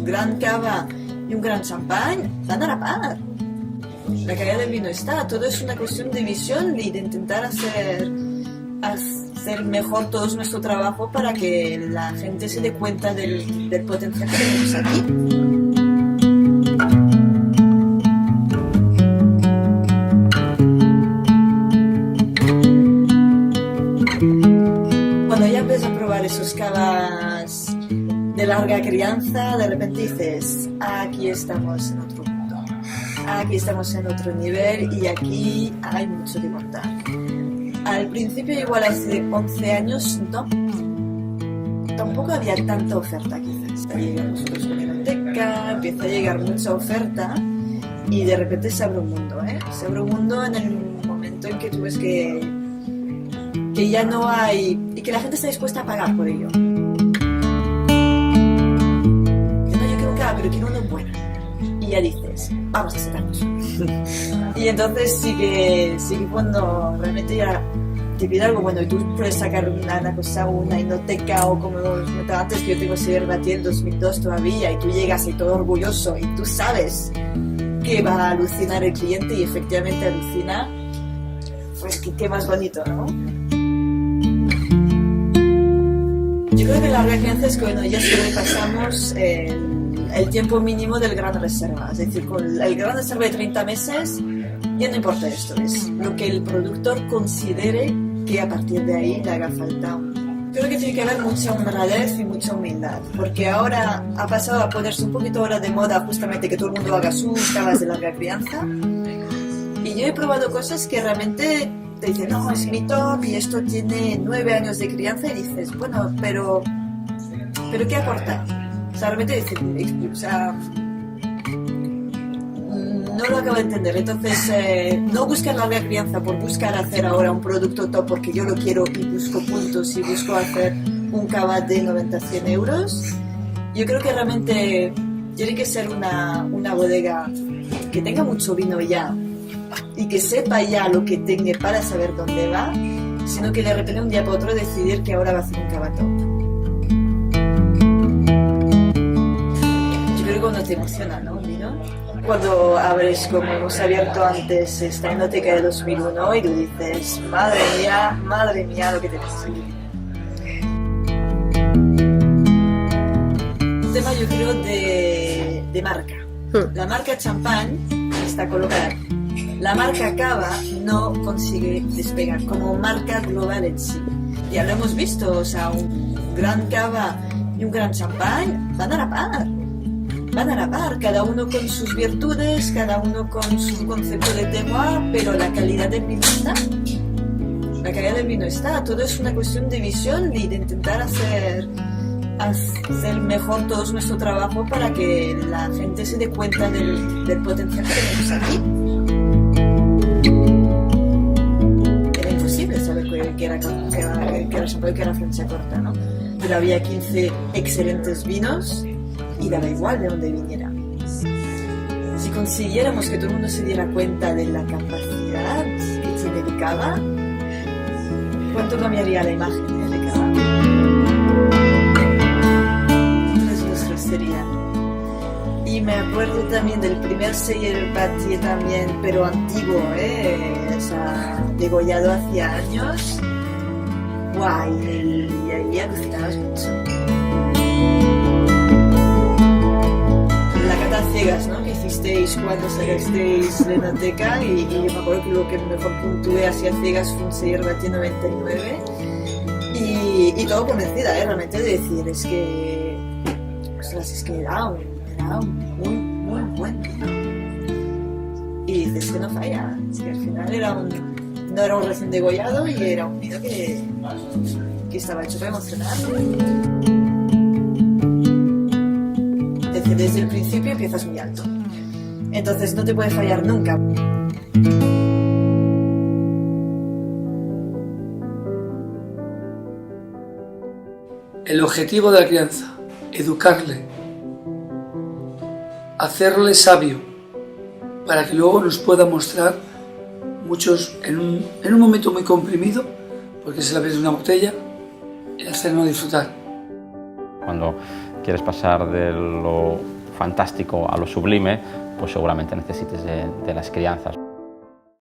gran cava y un gran champán, van a la par. La calidad del vino está, todo es una cuestión de visión y de intentar hacer mejor todo nuestro trabajo para que la gente se dé cuenta del potencial que tenemos aquí. Cuando ya empiezas a probar esos cavas de larga crianza, de repente dices, aquí estamos en otro mundo, aquí estamos en otro nivel y aquí hay mucho que contar. Al principio, igual hace 11 años, no. Tampoco había tanta oferta, quizás. Llegamos nosotros con Enoteca, empieza a llegar mucha oferta y de repente se abre un mundo, ¿eh? Se abre un mundo en el momento en que tú ves que ya no hay... y que la gente está dispuesta a pagar por ello. No, yo quiero un cava, pero quiero uno bueno. Y ya dices, vamos a sacarnos. Y entonces sí que cuando realmente ya te pide algo bueno y tú puedes sacar una cosa, una Enoteca o como os comentaba antes que yo tengo ese Yerbatier en 2002 todavía y tú llegas y todo orgulloso y tú sabes que va a alucinar el cliente y efectivamente alucina, pues qué más bonito, ¿no? Yo creo que la crianza es que bueno, ya sobrepasamos el tiempo mínimo del gran reserva, es decir, con el gran reserva de 30 meses ya no importa esto, es lo que el productor considere que a partir de ahí le haga falta. Creo que tiene que haber mucha honradez y mucha humildad, porque ahora ha pasado a ponerse un poquito ahora de moda justamente que todo el mundo haga sus cavas de larga crianza, y yo he probado cosas que realmente te dicen, no, es mi top y esto tiene 9 años de crianza y dices, bueno, pero ¿qué aporta? O sea, realmente dices, no lo acabo de entender. Entonces, no buscar larga crianza por buscar hacer ahora un producto top porque yo lo quiero y busco puntos y busco hacer un cava de 90-100 euros. Yo creo que realmente tiene que ser una bodega que tenga mucho vino ya y que sepa ya lo que tenga para saber dónde va, sino que de repente un día para otro decidir que ahora va a hacer un cava top. Yo creo que cuando te emociona, ¿no? Cuando abres, como hemos abierto antes, esta Enoteca de 2001 y tú dices, madre mía, lo que te pasa. Un tema, yo creo, de marca. La marca champán está colocada. La marca cava no consigue despegar como marca global en sí. Ya lo hemos visto, o sea, un gran cava y un gran champán van a la par. Van a la par, cada uno con sus virtudes, cada uno con su concepto de terroir, pero la calidad del vino está. La calidad del vino está, todo es una cuestión de visión y de intentar hacer mejor todo nuestro trabajo para que la gente se dé cuenta del potencial que tenemos aquí. Era imposible saber que era Francia corta, ¿no? Pero había 15 excelentes vinos y daba igual de dónde viniera. Si consiguiéramos que todo el mundo se diera cuenta de la capacidad que tiene el cava, ¿cuánto cambiaría la imagen de cava? Sería. Y me acuerdo también del primer Yerbatier también, pero antiguo, o sea, degollado hacía años. Guay, y ahí alucinabas mucho. La cata ciegas, ¿no? Que hicisteis cuando sacasteis de Enoteca y yo me acuerdo que lo que mejor puntué así a ciegas fue un Yerbatier 99 y todo convencida, realmente de decir, es que era un muy buen vino. Y dices que no falla, es que al final no era un recién degollado y era un vino que estaba hecho para emocionar. Desde el principio empiezas muy alto, entonces no te puede fallar nunca. El objetivo de la crianza: educarle, hacerle sabio, para que luego nos pueda mostrar muchos en un momento muy comprimido, porque se la ves en una botella, y hacernos disfrutar. Cuando quieres pasar de lo fantástico a lo sublime, pues seguramente necesites de las crianzas.